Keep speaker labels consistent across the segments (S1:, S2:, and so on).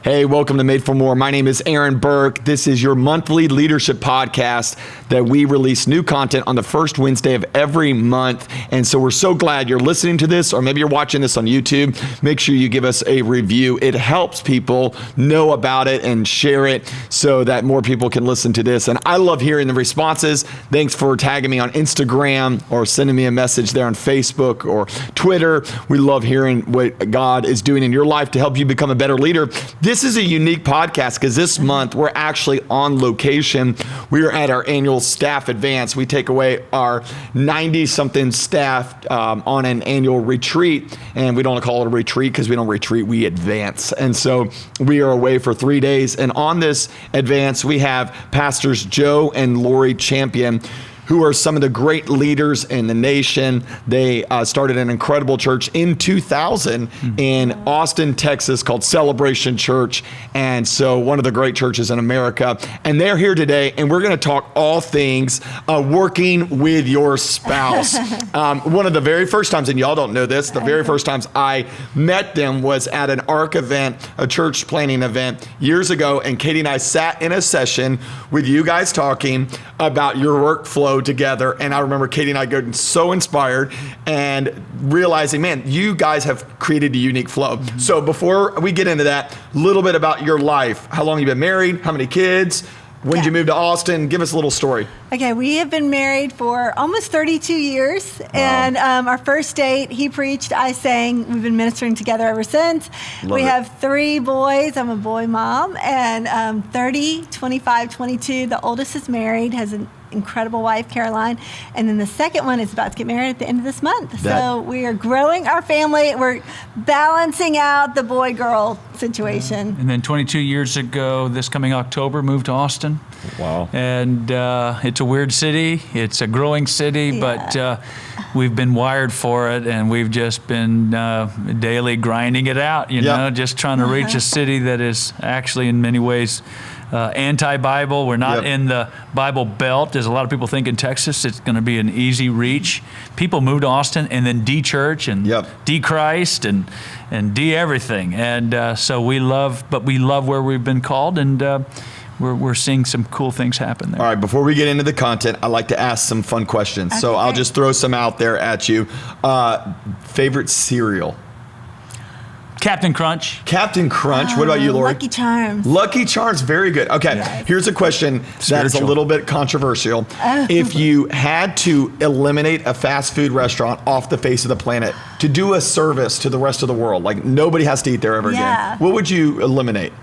S1: Hey, welcome to Made for More. My name is Aaron Burke. This is your monthly leadership podcast that we release new content on the first Wednesday of every month. And so we're so glad you're listening to this, or maybe you're watching this on YouTube. Make sure you give us a review. It helps people know about it and share it so that more people can listen to this. And I love hearing the responses. Thanks for tagging me on Instagram or sending me a message there on Facebook or Twitter. We love hearing what God is doing in your life to help you become a better leader. This is a unique podcast because this month we're actually on location. We are at our annual staff advance. We take away our 90-something staff on an annual retreat, and we don't call it a retreat because we don't retreat, we advance. And so we are away for 3 days, and on this advance we have Pastors Joe and Lori Champion, who are some of the great leaders in the nation. They started an incredible church in 2000 in Austin, Texas, called Celebration Church. And so one of the great churches in America. And they're here today, and we're gonna talk all things working with your spouse. One of the very first times, and y'all don't know this, the very first times I met them was at an ARC event, a church planning event years ago. And Katie and I sat in a session with you guys talking about your workflow together. And I remember Katie and I getting so inspired and realizing, man, you guys have created a unique flow. So before we get into that, a little bit about your life. How long have you been married? How many kids? When did you move to Austin? Give us a little story.
S2: Okay, we have been married for almost 32 years. Wow. And our first date, he preached, I sang. We've been ministering together ever since. We have 3 boys. I'm a boy mom. And 30, 25, 22. The oldest is married, has an incredible wife, Caroline. And then the second one is about to get married at the end of this month. So we are growing our family. We're balancing out the boy-girl situation.
S3: And then 22 years ago, this coming October, moved to Austin.
S1: Wow.
S3: And it's a weird city. It's a growing city, but we've been wired for it, and we've just been daily grinding it out, you know, just trying to reach a city that is actually in many ways anti-Bible. We're not in the Bible Belt. As a lot of people think in Texas, it's going to be an easy reach. People move to Austin and then de-church and de-Christ and de-everything. And so we love where we've been called, and we're seeing some cool things happen there.
S1: All right, before we get into the content, I like to ask some fun questions. Okay, so I'll just throw some out there at you. Favorite cereal?
S3: Captain Crunch.
S1: Captain Crunch. What about you, Lori?
S2: Lucky Charms.
S1: Lucky Charms. Very good. Okay. Here's a question that is a little bit controversial. If you had to eliminate a fast food restaurant off the face of the planet to do a service to the rest of the world, like nobody has to eat there ever again, what would you eliminate?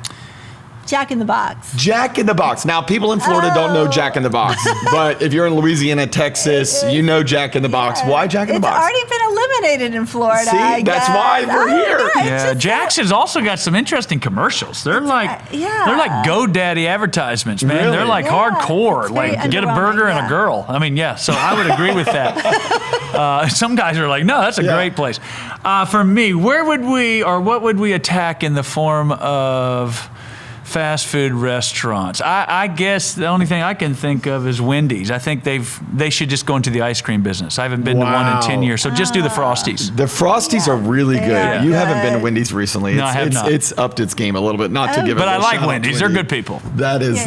S2: Jack in the Box.
S1: Jack in the Box. Now, people in Florida don't know Jack in the Box, but if you're in Louisiana, Texas, you know Jack in the Box. Why Jack in the Box?
S2: It's already been eliminated in Florida.
S1: See, that's why we're here.
S3: Yeah, Jack's has also got some interesting commercials. They're like GoDaddy advertisements, man.
S1: Really?
S3: They're like hardcore. Like, get a burger and a girl. I mean, so I would agree with that. Some guys are like, no, that's a great place. For me, what would we attack in the form of fast food restaurants? I guess the only thing I can think of is Wendy's. I think they should just go into the ice cream business. I haven't been to one in 10 years, so just do the Frosties.
S1: The Frosties are really good. You haven't been to Wendy's recently.
S3: No, I have not.
S1: It's upped its game a little bit. Not to give it
S3: but
S1: a
S3: I like
S1: shout
S3: Wendy's. They're good people.
S1: That is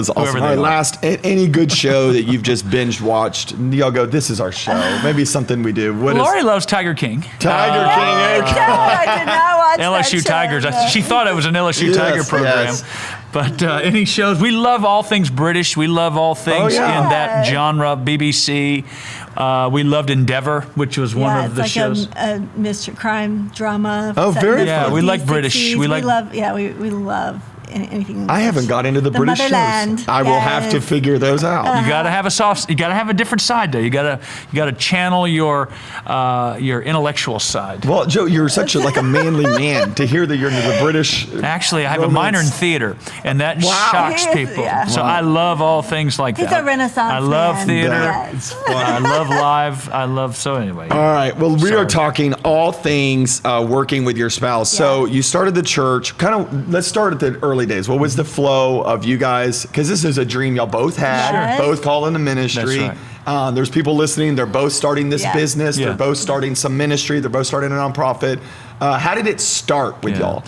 S1: awesome. All right, last, any good show that you've just binge watched, y'all go, this is our show. Maybe something we do.
S3: Lori loves Tiger King.
S1: Tiger King.
S2: No, I did not watch
S3: LSU Tigers. She thought it was an LSU Tiger program. Yes. But any shows, we love all things British. We love all things in that genre, BBC. We loved Endeavour, which was one of the shows.
S2: It's like a mystery crime drama.
S1: Oh, very
S3: fun. We like British.
S2: We love anything.
S1: I haven't got into the British shows. I will have to figure those out.
S3: You got to have you got to have a different side though. You got to channel your intellectual side.
S1: Well, Joe, you're such a manly man to hear that you're into the British.
S3: Actually, I have a minor in theater, and that shocks people. So I love all things like that.
S2: He's a Renaissance
S3: I love
S2: man.
S3: theater. I love live. So anyway.
S1: All right. Well, we are talking all things working with your spouse. So you started the church. Let's start at the early early days? What was the flow of you guys? Because this is a dream y'all both had,
S2: Yes.
S1: both called into ministry.
S3: That's
S1: There's people listening. They're both starting this
S2: Yeah.
S1: business.
S3: Yeah.
S1: They're both starting some ministry. They're both starting a nonprofit. How did it start with y'all?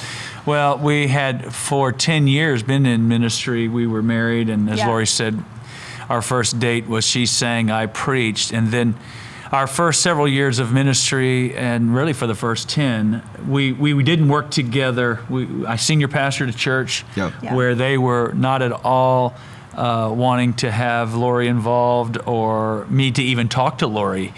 S3: Well, we had for 10 years been in ministry. We were married, and as
S2: Yeah.
S3: Lori said, our first date was she sang, I preached. And then our first several years of ministry, and really for the first 10, we didn't work together. I senior pastored a church
S1: Yep.
S2: Yeah.
S3: where they were not at all wanting to have Lori involved or me to even talk to Lori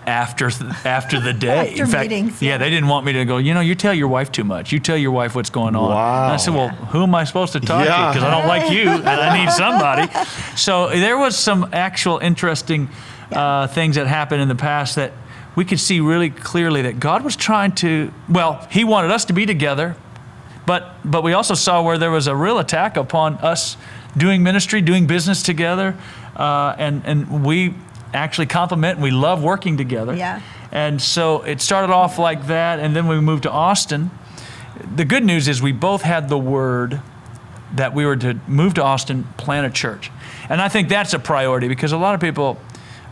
S3: after the day.
S2: After meetings,
S3: yeah,
S2: yeah.
S3: they didn't want me to go, you tell your wife too much. You tell your wife what's going on.
S1: Wow.
S3: And I said, well, who am I supposed to talk to?
S1: Yeah.
S3: Because I don't like you and I need somebody. So there was some actual interesting things that happened in the past that we could see really clearly that God was trying to, he wanted us to be together, but we also saw where there was a real attack upon us doing ministry, doing business together, and we actually complement. We love working together.
S2: Yeah.
S3: And so it started off like that, and then we moved to Austin. The good news is we both had the word that we were to move to Austin, plant a church. And I think that's a priority because a lot of people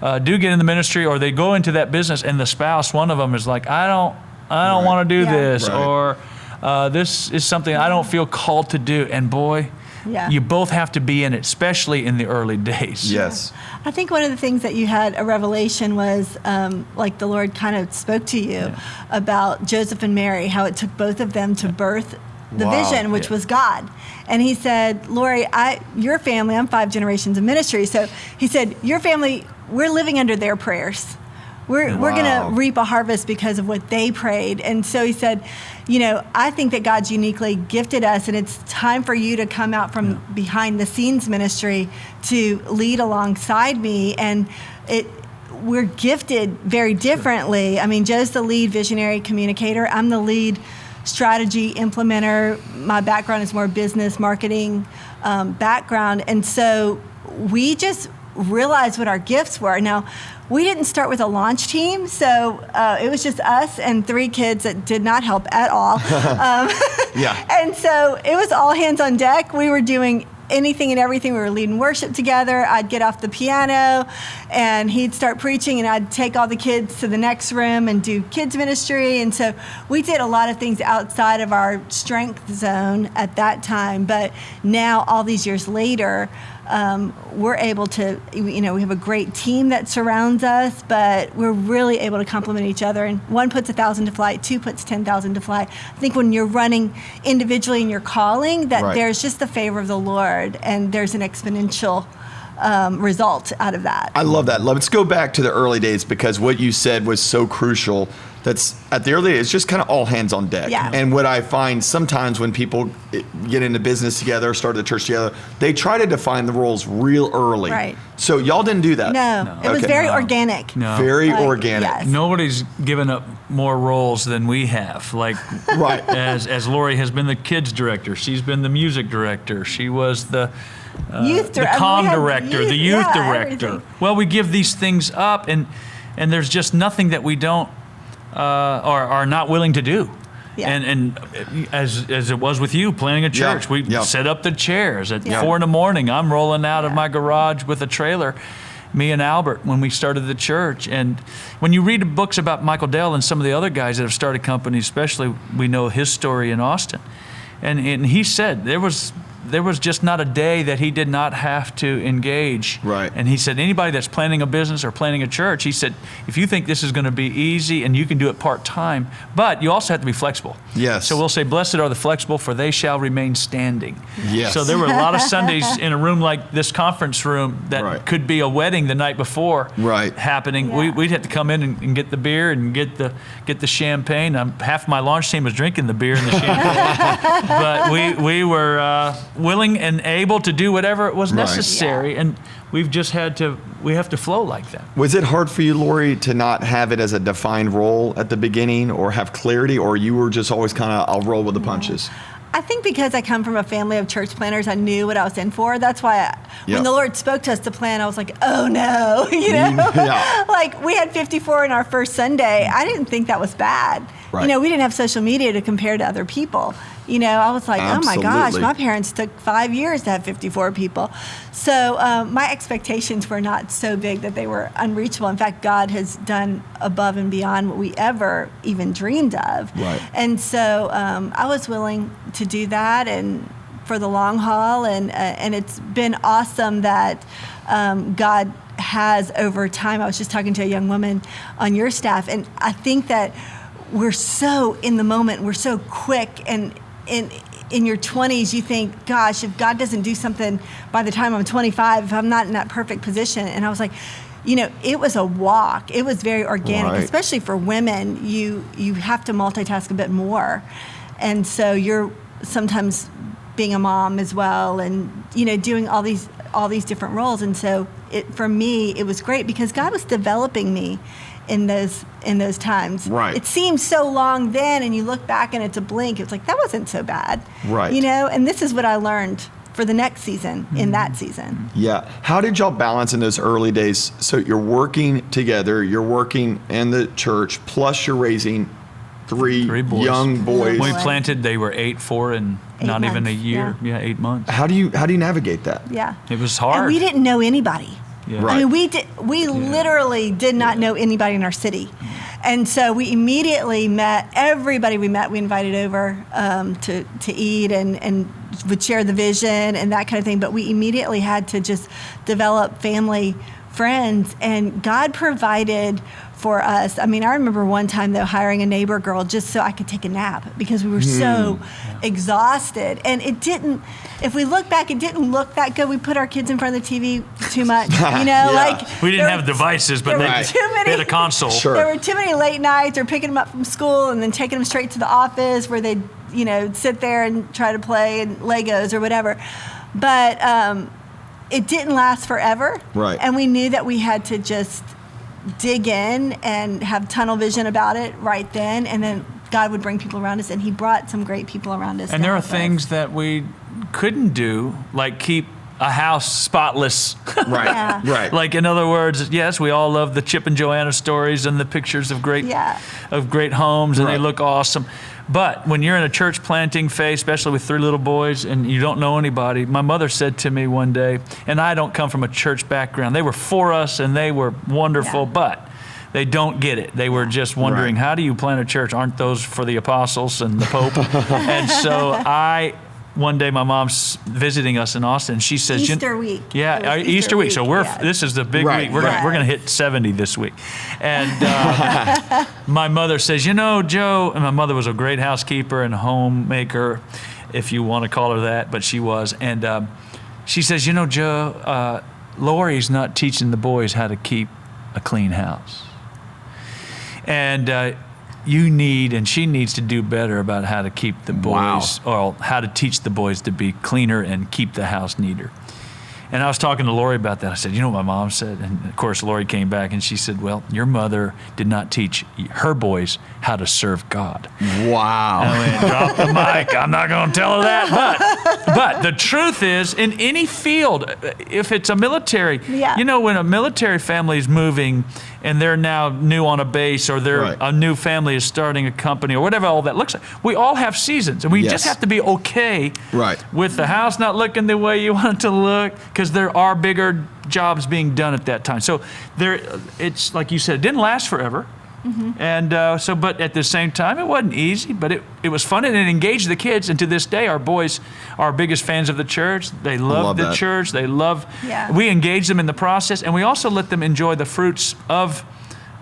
S3: do get in the ministry or they go into that business and the spouse, one of them is like, I don't want to do
S2: Yeah.
S3: this,
S1: Right.
S3: or this is something I don't feel called to do. And boy,
S2: Yeah.
S3: you both have to be in it, especially in the early days.
S1: Yes.
S2: I think one of the things that you had a revelation was like the Lord kind of spoke to you about Joseph and Mary, how it took both of them to birth the
S1: Wow.
S2: vision, which was God. And he said, Lori, your family, I'm 5 generations of ministry. So he said, your family, we're living under their prayers. We're going
S1: Wow.
S2: to reap a harvest because of what they prayed. And so he said, I think that God's uniquely gifted us, and it's time for you to come out from behind the scenes ministry to lead alongside me. And we're gifted very differently. I mean, Joe's the lead visionary communicator. I'm the lead strategy implementer. My background is more business marketing background. And so we just realized what our gifts were. Now, we didn't start with a launch team, so it was just us and 3 kids that did not help at all.
S1: Yeah.
S2: And so it was all hands on deck. We were doing anything and everything. We were leading worship together. I'd get off the piano and he'd start preaching, and I'd take all the kids to the next room and do kids ministry. And so we did a lot of things outside of our strength zone at that time. But now, all these years later, we're able to, we have a great team that surrounds us, but we're really able to complement each other. And 1 puts 1,000 to flight, 2 puts 10,000 to flight. I think when you're running individually in your calling, that
S1: Right.
S2: there's just the favor of the Lord, and there's an exponential result out of that.
S1: I love that. Let's go back to the early days, because what you said was so crucial. That's at the early days, it's just kind of all hands on deck.
S2: Yeah.
S1: And what I find sometimes when people get into business together, start the church together, they try to define the roles real early.
S2: Right.
S1: So y'all didn't do that.
S2: No, it was
S1: Okay.
S2: very
S3: No.
S2: organic.
S3: No.
S1: Very
S2: Like,
S1: organic.
S2: yes.
S3: Nobody's given up more roles than we have. Like,
S1: Right.
S3: as Lori has been the kids director, she's been the music director. She was the
S2: Youth
S3: the
S2: dir- I mean,
S3: comm
S2: we had
S3: director,
S2: youth-
S3: the youth
S2: yeah,
S3: director.
S2: everything.
S3: Well, we give these things up, and there's just nothing that we don't are not willing to do.
S2: Yeah.
S3: And as it was with you planning a church, we
S1: yeah.
S3: set up the chairs at
S2: Yeah.
S3: 4 a.m. I'm rolling out of
S2: Yeah.
S3: my garage with a trailer. Me and Albert, when we started the church. And when you read books about Michael Dell and some of the other guys that have started companies, especially we know his story in Austin. And he said there was just not a day that he did not have to engage.
S1: Right.
S3: And he said, anybody that's planning a business or planning a church, he said, if you think this is going to be easy and you can do it part-time, but you also have to be flexible.
S1: Yes.
S3: So we'll say, blessed are the flexible, for they shall remain standing.
S1: Yes.
S3: So there were a lot of Sundays in a room like this conference room that
S1: Right.
S3: could be a wedding the night before
S1: Right.
S3: happening.
S2: Yeah.
S3: We'd have to come in and get the beer and get the champagne. Half my launch team was drinking the beer and the champagne. But we were willing and able to do whatever was
S1: Right.
S3: necessary.
S2: Yeah.
S3: And we have to flow like that.
S1: Was it hard for you, Lori, to not have it as a defined role at the beginning, or have clarity, or you were just always kind of, I'll roll with the punches?
S2: I think because I come from a family of church planners, I knew what I was in for. That's why
S1: Yeah.
S2: when the Lord spoke to us to plan, I was like, oh no, you know?
S1: Yeah.
S2: Like we had 54 in our first Sunday. I didn't think that was bad.
S1: Right.
S2: You know, we didn't have social media to compare to other people. I was like,
S1: Absolutely.
S2: oh my gosh, my parents took 5 years to have 54 people. So my expectations were not so big that they were unreachable. In fact, God has done above and beyond what we ever even dreamed of.
S1: Right.
S2: And so I was willing to do that and for the long haul. And it's been awesome that God has over time. I was just talking to a young woman on your staff, and I think that we're so in the moment, we're so quick, and in your 20s, you think, gosh, if God doesn't do something by the time I'm 25, if I'm not in that perfect position. And I was like, it was a walk. It was very organic,
S1: Right.
S2: especially for women. You have to multitask a bit more. And so you're sometimes being a mom as well, and, doing all these different roles. And so for me, it was great because God was developing me in those times.
S1: Right.
S2: It seemed so long then, and you look back and it's a blink. It's like, that wasn't so bad.
S1: Right.
S2: And this is what I learned for the next season, in that season.
S1: Yeah. How did y'all balance in those early days? So you're working together, you're working in the church, plus you're raising three
S3: boys.
S1: young boys.
S3: When we planted, they were 8, 4, and
S2: 8
S3: not even a
S2: months,
S3: year. Yeah, 8 months.
S1: How do you navigate that?
S2: Yeah.
S3: It was hard.
S2: And we didn't know anybody.
S3: Yeah.
S1: Right.
S2: I mean, we literally did not know anybody in our city. And so we immediately met everybody we met. We invited over to eat and would share the vision and that kind of thing. But we immediately had to just develop family friends, and God provided for us. I mean, I remember one time though hiring a neighbor girl just so I could take a nap because we were so exhausted. And if we look back, it didn't look that good. We put our kids in front of the TV too much,
S1: Yeah.
S2: like
S3: We didn't have devices, but they had a console.
S1: Sure.
S2: There were too many late nights or picking them up from school and then taking them straight to the office where they'd, sit there and try to play and Legos or whatever. But it didn't last forever.
S1: Right.
S2: And we knew that we had to just dig in and have tunnel vision about it right then. And then God would bring people around us, and he brought some great people around us.
S3: And there are things that we couldn't do, like keep a house spotless.
S1: Right.
S2: Yeah.
S1: Right.
S3: Like, in other words, yes, we all love the Chip and Joanna stories and the pictures of great homes, and
S1: Right.
S3: they look awesome. But when you're in a church planting phase, especially with 3 little boys, and you don't know anybody, my mother said to me one day, and I don't come from a church background. They were for us, and they were wonderful, but they don't get it. They were just wondering,
S1: Right.
S3: how do you plant a church? Aren't those for the apostles and the Pope? And so one day my mom's visiting us in Austin. She says,
S2: Easter week.
S3: Yeah,
S2: It was
S3: Easter week. So
S2: yeah.
S3: this is the big
S1: Right,
S3: week. We're
S1: right.
S3: gonna hit 70 this week. And my mother says, Joe, and my mother was a great housekeeper and homemaker, if you want to call her that, but she was. And she says, Joe, Lori's not teaching the boys how to keep a clean house. And she needs to do better about how to keep the boys, or how to teach the boys to be cleaner and keep the house neater. And I was talking to Lori about that. I said, you know what my mom said? And of course, Lori came back and she said, well, your mother did not teach her boys how to serve God.
S1: Wow.
S3: I went, drop the mic. I'm not going to tell her that. But the truth is, in any field, if it's a military, when a military family is moving and they're now new on a base, or a new family is starting a company, or whatever all that looks like, we all have seasons. And we just have to be okay with the house not looking the way you want it to look, because there are bigger jobs being done at that time. So it's like you said, it didn't last forever. Mm-hmm. And but at the same time, it wasn't easy, but it was fun, and it engaged the kids. And to this day, our boys are our biggest fans of the church. They love the church. They love. Yeah. We engage them in the process, and we also let them enjoy the fruits of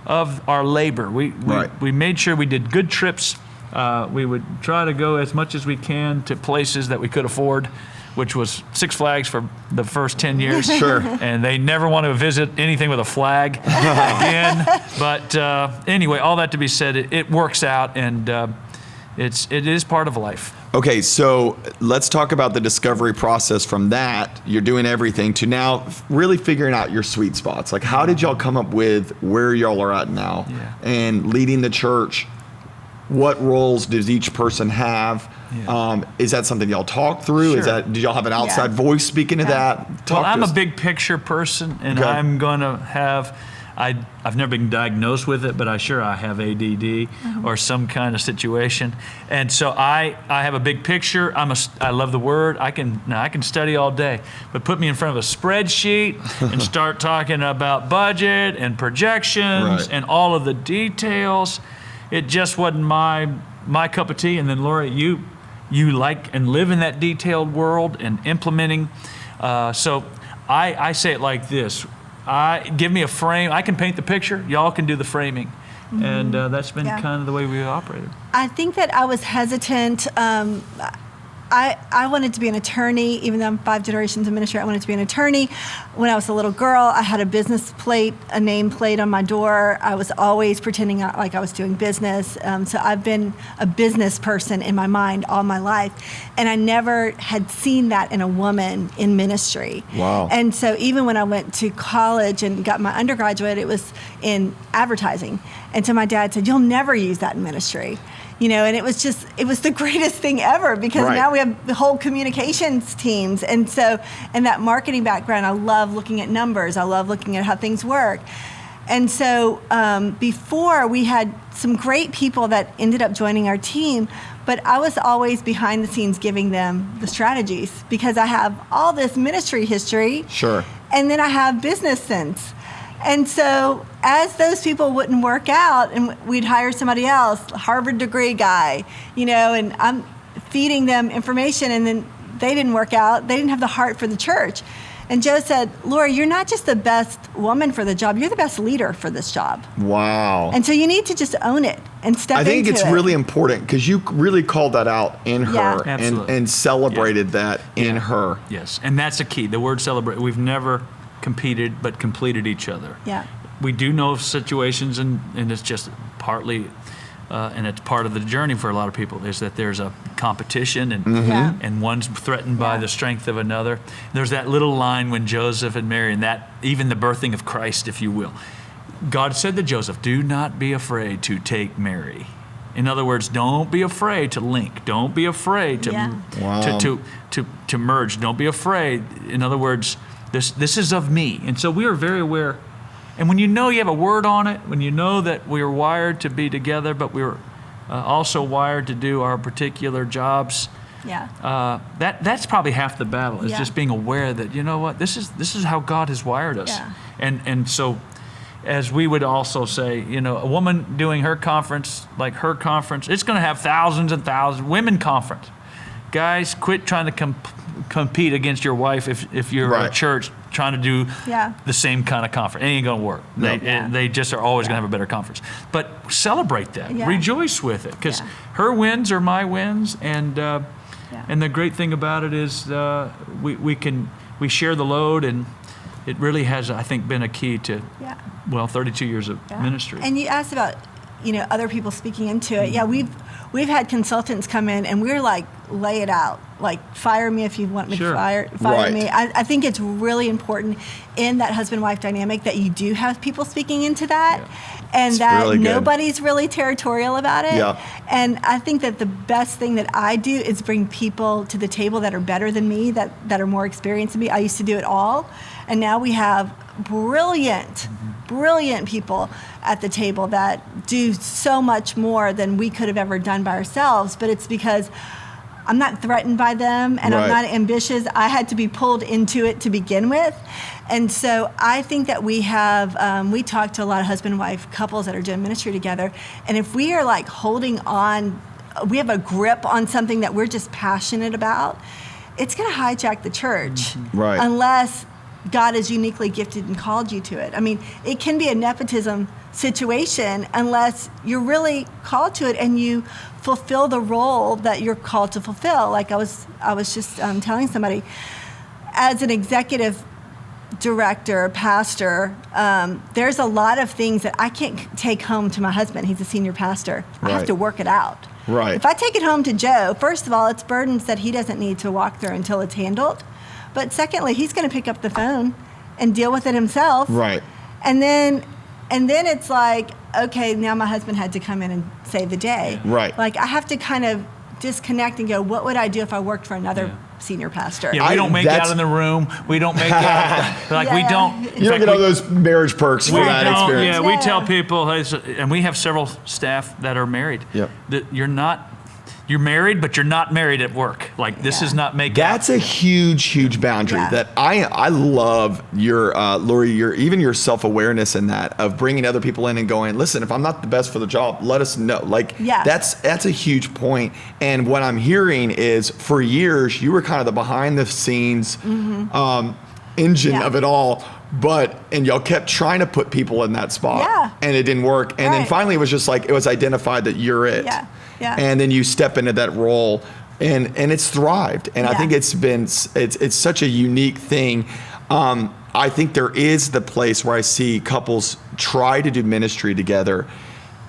S3: our labor. We made sure we did good trips. We would try to go as much as we can to places that we could afford, which was Six Flags for the first 10 years.
S1: Sure.
S3: And they never want to visit anything with a flag again. But anyway, all that to be said, it works out, and it is part of life.
S1: Okay, so let's talk about the discovery process from that. You're doing everything to now really figuring out your sweet spots. Like, how did y'all come up with where y'all are at now and leading the church? What roles does each person have? Yeah. Is that something y'all talk through?
S3: Sure.
S1: Did y'all have an outside voice speaking to that?
S3: I'm a big picture person, and I'm going to have I've never been diagnosed with it, but I have ADD or some kind of situation. And so I have a big picture. I love the Word. I can study all day, but put me in front of a spreadsheet and start talking about budget and projections and all of the details. It just wasn't my cup of tea. And then Laura, you like and live in that detailed world and implementing. So I say it like this. Give me a frame. I can paint the picture. Y'all can do the framing. And that's been kind of the way we operated.
S2: I think that I was hesitant. I wanted to be an attorney, even though I'm 5 generations of ministry. I wanted to be an attorney. When I was a little girl, I had a business plate, a name plate on my door. I was always pretending like I was doing business. So I've been a business person in my mind all my life. And I never had seen that in a woman in ministry.
S1: Wow.
S2: And so even when I went to college and got my undergraduate, it was in advertising. And so my dad said, "You'll never use that in ministry." And it was the greatest thing ever, because now we have the whole communications teams. And so, in that marketing background, I love looking at numbers. I love looking at how things work. And so before, we had some great people that ended up joining our team, but I was always behind the scenes giving them the strategies, because I have all this ministry history.
S1: Sure.
S2: And then I have business sense. And so as those people wouldn't work out, and we'd hire somebody else, Harvard degree guy, and I'm feeding them information, and then they didn't work out. They didn't have the heart for the church. And Joe said, "Laura, you're not just the best woman for the job, you're the best leader for this job."
S1: Wow.
S2: And so you need to just own it and step into it.
S1: I think it's really important, because you really called that out in her and celebrated that in her.
S3: Yes, and that's a key. The word celebrate. We've never competed, but completed each other.
S2: Yeah.
S3: We do know situations, and it's just partly, and it's part of the journey for a lot of people, is that there's a competition, and one's threatened by the strength of another. There's that little line when Joseph and Mary, and that even the birthing of Christ, if you will. God said to Joseph, "Do not be afraid to take Mary." In other words, don't be afraid to link. Don't be afraid to merge. Don't be afraid. In other words, this is of me. And so we are very aware. And when you have a word on it, when you know that we are wired to be together, but we're also wired to do our particular jobs, that's probably half the battle, is just being aware that, this is how God has wired us. Yeah. And so, as we would also say, a woman doing her conference, it's going to have thousands and thousands. Women conference. Guys, quit trying to compete against your wife if you're a church trying to do the same kind of conference. It ain't going to work. They just are always going to have a better conference. But celebrate that. Yeah. Rejoice with it, because her wins are my wins. And the great thing about it is we share the load, and it really has, I think, been a key to 32 years of ministry.
S2: And you asked about other people speaking into it. Yeah, we've had consultants come in, and we're like, lay it out. Like, fire me if you want me to fire me. I think it's really important in that husband-wife dynamic that you do have people speaking into that, and that really nobody's really territorial about it. Yeah. And I think that the best thing that I do is bring people to the table that are better than me, that are more experienced than me. I used to do it all, and now we have brilliant people at the table that do so much more than we could have ever done by ourselves. But it's because I'm not threatened by them, and I'm not ambitious. I had to be pulled into it to begin with. And so I think that we have, we talk to a lot of husband and wife couples that are doing ministry together. And if we are like holding on, we have a grip on something that we're just passionate about, it's going to hijack the church. Right. Unless God has uniquely gifted and called you to it. I mean, it can be a nepotism situation unless you're really called to it and you fulfill the role that you're called to fulfill. Like I was just telling somebody, as an executive director, pastor, there's a lot of things that I can't take home to my husband. He's a senior pastor. I have to work it out. Right. If I take it home to Joe, first of all, it's burdens that he doesn't need to walk through until it's handled. But secondly, he's going to pick up the phone and deal with it himself. Right. And then it's like, okay, now my husband had to come in and save the day. Right. Like I have to kind of disconnect and go, what would I do if I worked for another senior pastor.
S3: Yeah, we don't make out in the room. We don't make out we don't.
S1: You don't get all those marriage perks for that experience.
S3: Yeah, we tell people, and we have several staff that are married.
S1: Yep.
S3: That you're married, but you're not married at work. Like this is not making.
S1: That's a huge boundary that I love your Lori, your self-awareness in that of bringing other people in and going, listen, if I'm not the best for the job, let us know. Like that's a huge point. And what I'm hearing is for years you were kind of the behind the scenes engine of it all. And y'all kept trying to put people in that spot and it didn't work. And then finally it was just like, it was identified that you're it.
S2: Yeah.
S1: And then you step into that role and it's thrived. And I think it's such a unique thing. I think there is the place where I see couples try to do ministry together,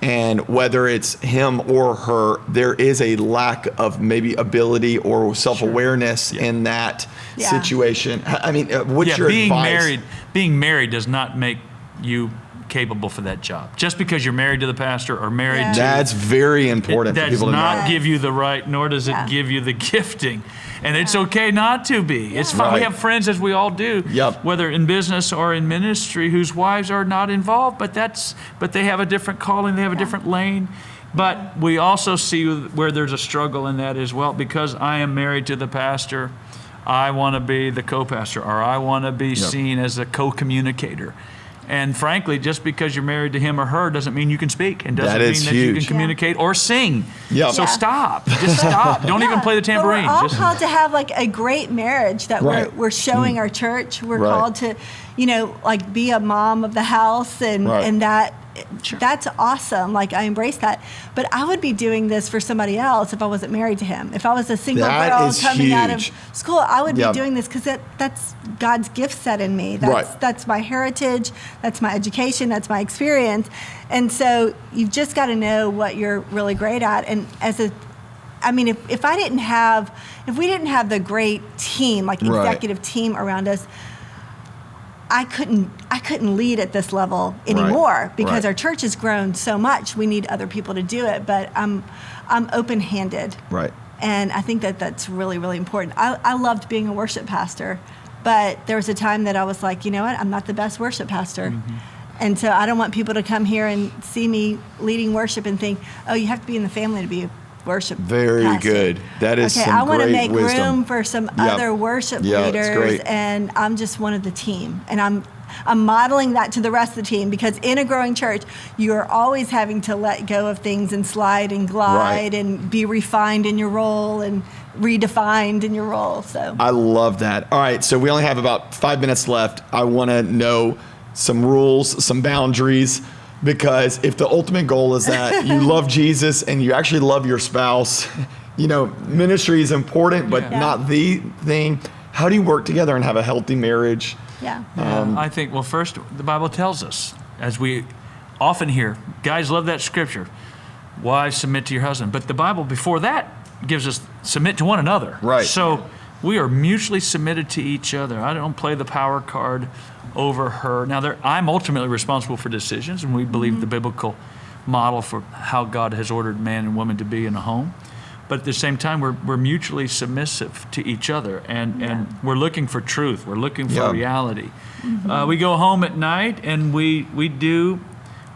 S1: and whether it's him or her, there is a lack of maybe ability or self-awareness in that situation. I mean, what's your advice?
S3: Being married does not make you capable for that job. Just because you're married to the pastor or married to...
S1: That's very important for people to know.
S3: That does not give you the right, nor does it give you the gifting. And it's okay not to be. It's fine. We have friends, as we all do, whether in business or in ministry, whose wives are not involved, but they have a different calling, they have a different lane. But we also see where there's a struggle in that as well. Because I am married to the pastor, I want to be the co-pastor, or I want to be seen as a co-communicator. And frankly, just because you're married to him or her doesn't mean you can speak, and doesn't mean that you can communicate or sing. So stop. Just stop. Don't even play the tambourine.
S2: But we're all called to have like a great marriage that we're showing our church. We're called to, like be a mom of the house and that. That's awesome. Like I embrace that. But I would be doing this for somebody else if I wasn't married to him. If I was a single girl coming out of school, I would be doing this because that's God's gift set in me. That's my heritage. That's my education. That's my experience. And so you've just got to know what you're really great at. And if we didn't have the great team, like executive team around us, I couldn't lead at this level anymore because our church has grown so much. We need other people to do it, but I'm open-handed.
S1: Right.
S2: And I think that's really, really important. I loved being a worship pastor, but there was a time that I was like, you know what? I'm not the best worship pastor. Mm-hmm. And so I don't want people to come here and see me leading worship and think, oh, you have to be in the family to be a worship pastor.
S1: Good. That is some great wisdom.
S2: I want to make room for some other worship leaders,
S1: that's great.
S2: And I'm just one of the team. And I'm modeling that to the rest of the team, because in a growing church, you're always having to let go of things and slide and glide and be refined in your role and redefined in your role. So
S1: I love that. All right, so we only have about 5 minutes left. I want to know some rules, some boundaries, because if the ultimate goal is that you love Jesus and you actually love your spouse, ministry is important, but not the thing. How do you work together and have a healthy marriage?
S3: I think, well, first, the Bible tells us, as we often hear, guys love that scripture, wives submit to your husband. But the Bible before that gives us submit to one another.
S1: Right.
S3: So we are mutually submitted to each other. I don't play the power card over her. Now, I'm ultimately responsible for decisions, and we believe the biblical model for how God has ordered man and woman to be in a home. But at the same time, we're mutually submissive to each other, and we're looking for truth. We're looking for reality. Mm-hmm. We go home at night, and we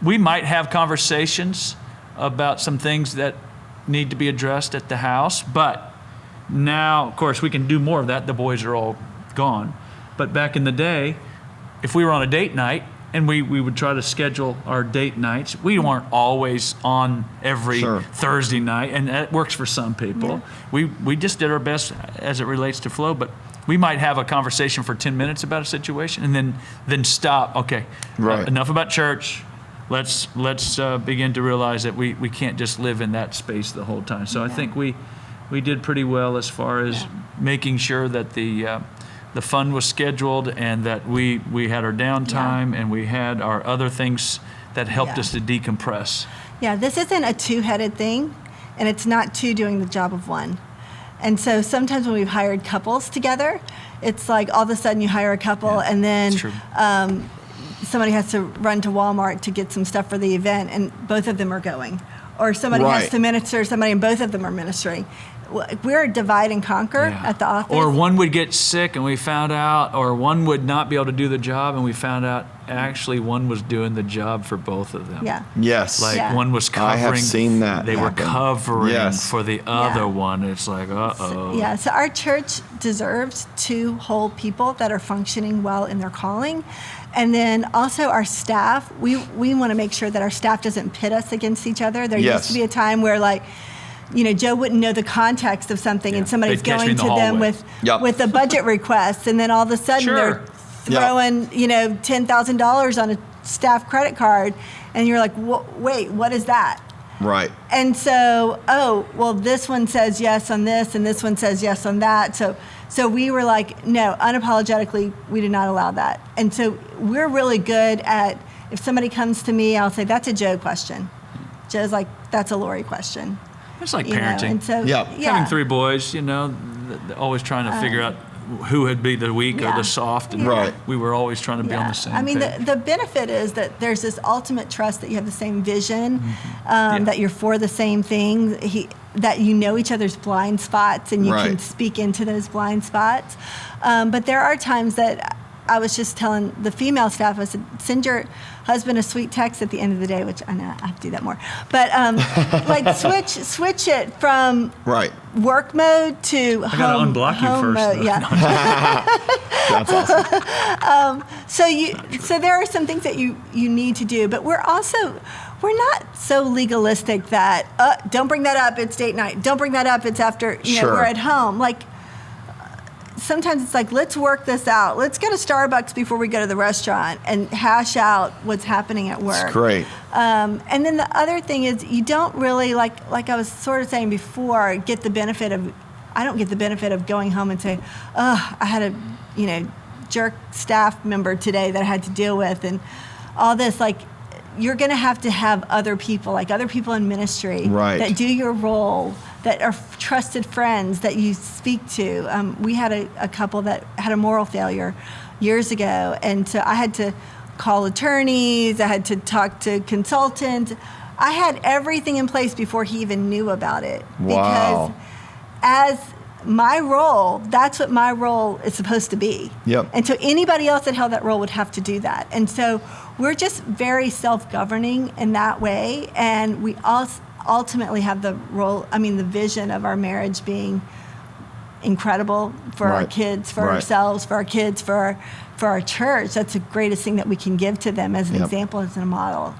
S3: might have conversations about some things that need to be addressed at the house. But now, of course, we can do more of that. The boys are all gone. But back in the day, if we were on a date night, and we would try to schedule our date nights. We weren't always on every Thursday night, and that works for some people. Yeah. We just did our best as it relates to flow, but we might have a conversation for 10 minutes about a situation and then stop. Okay, enough about church. Let's begin to realize that we can't just live in that space the whole time. So I think we did pretty well as far as making sure that the fun was scheduled, and that we had our downtime, and we had our other things that helped us to decompress. Yeah,
S2: this isn't a two-headed thing, and it's not two doing the job of one. And so sometimes when we've hired couples together, it's like all of a sudden you hire a couple, and then somebody has to run to Walmart to get some stuff for the event, and both of them are going. Or somebody has to minister somebody, and both of them are ministering. we're a divide and conquer at the office.
S3: Or one would get sick and we found out, or one would not be able to do the job and we found out actually one was doing the job for both of them.
S2: Yeah.
S1: Yes.
S3: Like one was covering.
S1: I have seen that.
S3: They were covering for the other
S2: Yeah.
S3: one. It's like, uh-oh.
S2: So our church deserves to hold people that are functioning well in their calling. And then also our staff, we want to make sure that our staff doesn't pit us against each other. There used to be a time where like, Joe wouldn't know the context of something and somebody's going to them with a budget request. And then all of a sudden they're throwing, $10,000 on a staff credit card. And you're like, wait, what is that?
S1: Right.
S2: And so, this one says yes on this and this one says yes on that. So we were like, no, unapologetically, we do not allow that. And so we're really good at, if somebody comes to me, I'll say, that's a Joe question. Joe's like, that's a Lori question.
S3: It's like parenting.
S2: And so,
S3: having 3 boys, always trying to figure out who would be the weak or the soft. And we were always trying to be on the same page.
S2: The benefit is that there's this ultimate trust that you have the same vision, that you're for the same thing, that you know each other's blind spots and you can speak into those blind spots. But there are times that I was just telling the female staff, I said, send your husband a sweet text at the end of the day, which I know I have to do that more. But switch it from work mode to
S3: I gotta unblock you first.
S2: Mode. Yeah.
S1: That's awesome.
S2: So there are some things that you need to do, but we're not so legalistic that don't bring that up, it's date night. Don't bring that up, it's after we're at home. Like sometimes it's like, let's work this out. Let's go to Starbucks before we go to the restaurant and hash out what's happening at work.
S1: That's great.
S2: And then the other thing is you don't really, like I was sort of saying before, I don't get the benefit of going home and saying, I had a, jerk staff member today that I had to deal with and all this. Like, you're going to have other people, like other people in ministry that do your role, that are trusted friends that you speak to. We had a couple that had a moral failure years ago, and so I had to call attorneys, I had to talk to consultants. I had everything in place before he even knew about it.
S1: Wow.
S2: Because as my role, that's what my role is supposed to be.
S1: Yep.
S2: And so anybody else that held that role would have to do that. And so we're just very self-governing in that way, and we also ultimately have the vision of our marriage being incredible for our kids, for ourselves, for our kids, for our church. That's the greatest thing that we can give to them as an example, as a model.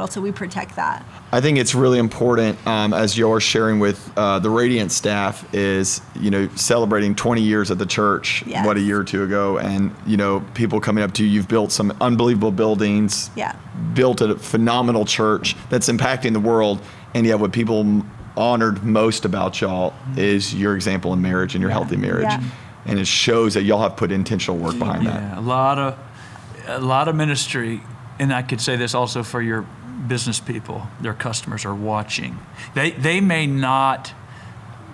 S2: So we protect that.
S1: I think it's really important, as you're sharing with the Radiant staff, is celebrating 20 years at the church, a year or two ago, and people coming up to you. You've built some unbelievable buildings, built a phenomenal church that's impacting the world, and yet what people honored most about y'all is your example in marriage and your healthy marriage, and it shows that y'all have put intentional work behind that.
S3: A lot of ministry. And I could say this also for your business people, their customers are watching. They may not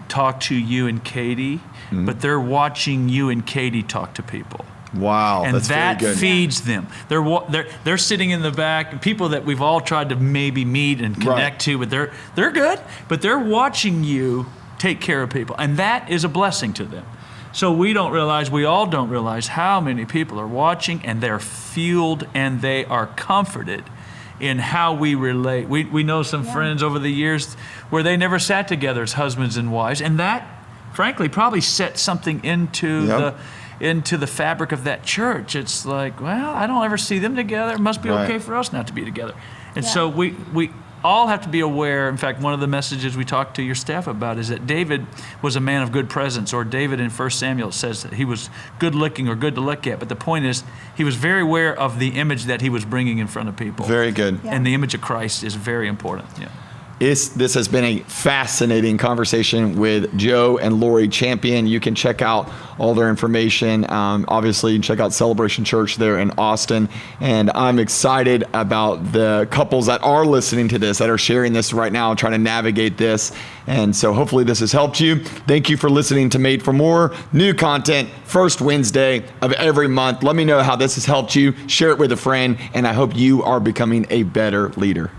S3: talk to you and Katie, but they're watching you and Katie talk to people.
S1: Wow,
S3: and
S1: that's
S3: that
S1: very good.
S3: feeds them. They're sitting in the back, people that we've all tried to maybe meet and connect to, but they're good, but they're watching you take care of people, and that is a blessing to them. So we all don't realize how many people are watching, and they're fueled and they are comforted in how we relate. We know some friends over the years where they never sat together as husbands and wives, and that, frankly, probably set something into the fabric of that church. It's like, well, I don't ever see them together. It must be okay for us not to be together. And so we all have to be aware. In fact, one of the messages we talked to your staff about is that David was a man of good presence, or David in 1 Samuel says that he was good looking or good to look at. But the point is, he was very aware of the image that he was bringing in front of people.
S1: Very good.
S3: And the image of Christ is very important. Yeah.
S1: This has been a fascinating conversation with Joe and Lori Champion. You can check out all their information. Obviously, you can check out Celebration Church there in Austin. And I'm excited about the couples that are listening to this, that are sharing this right now, trying to navigate this. And so hopefully this has helped you. Thank you for listening to Made for More. New content, first Wednesday of every month. Let me know how this has helped you. Share it with a friend. And I hope you are becoming a better leader.